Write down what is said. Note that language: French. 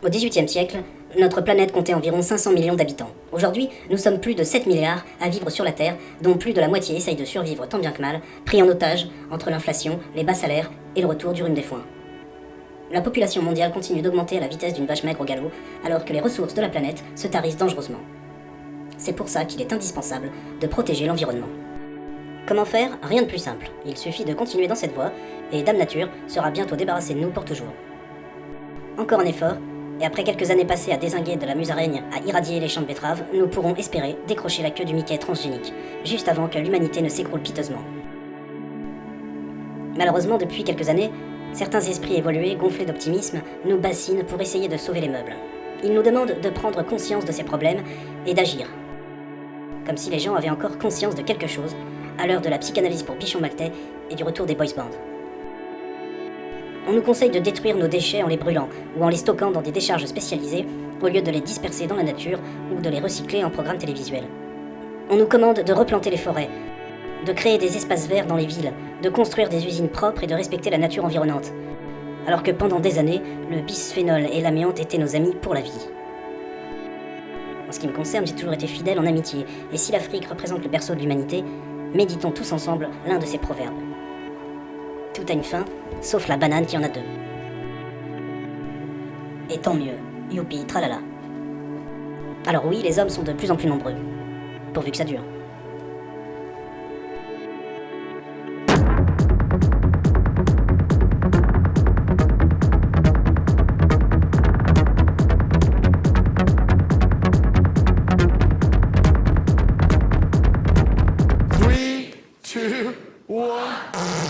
Au XVIIIe siècle, notre planète comptait environ 500 millions d'habitants. Aujourd'hui, nous sommes plus de 7 milliards à vivre sur la Terre, dont plus de la moitié essaye de survivre tant bien que mal, pris en otage entre l'inflation, les bas salaires et le retour du rhume des foins. La population mondiale continue d'augmenter à la vitesse d'une vache maigre au galop, alors que les ressources de la planète se tarissent dangereusement. C'est pour ça qu'il est indispensable de protéger l'environnement. Comment faire? Rien de plus simple. Il suffit de continuer dans cette voie, et Dame Nature sera bientôt débarrassée de nous pour toujours. Encore un effort, et après quelques années passées à dézinguer de la musaraigne à irradier les champs de betteraves, nous pourrons espérer décrocher la queue du Mickey transgénique, juste avant que l'humanité ne s'écroule piteusement. Malheureusement, depuis quelques années, certains esprits évolués, gonflés d'optimisme, nous bassinent pour essayer de sauver les meubles. Ils nous demandent de prendre conscience de ces problèmes et d'agir. Comme si les gens avaient encore conscience de quelque chose, à l'heure de la psychanalyse pour Bichon Maltais et du retour des boys bands. On nous conseille de détruire nos déchets en les brûlant ou en les stockant dans des décharges spécialisées au lieu de les disperser dans la nature ou de les recycler en programme télévisuel. On nous commande de replanter les forêts, de créer des espaces verts dans les villes, de construire des usines propres et de respecter la nature environnante. Alors que pendant des années, le bisphénol et l'amiante étaient nos amis pour la vie. En ce qui me concerne, j'ai toujours été fidèle en amitié, et si l'Afrique représente le berceau de l'humanité, méditons tous ensemble l'un de ces proverbes. Tout a une fin, sauf la banane qui en a deux. Et tant mieux, youpi, tralala. Alors oui, les hommes sont de plus en plus nombreux, pourvu que ça dure.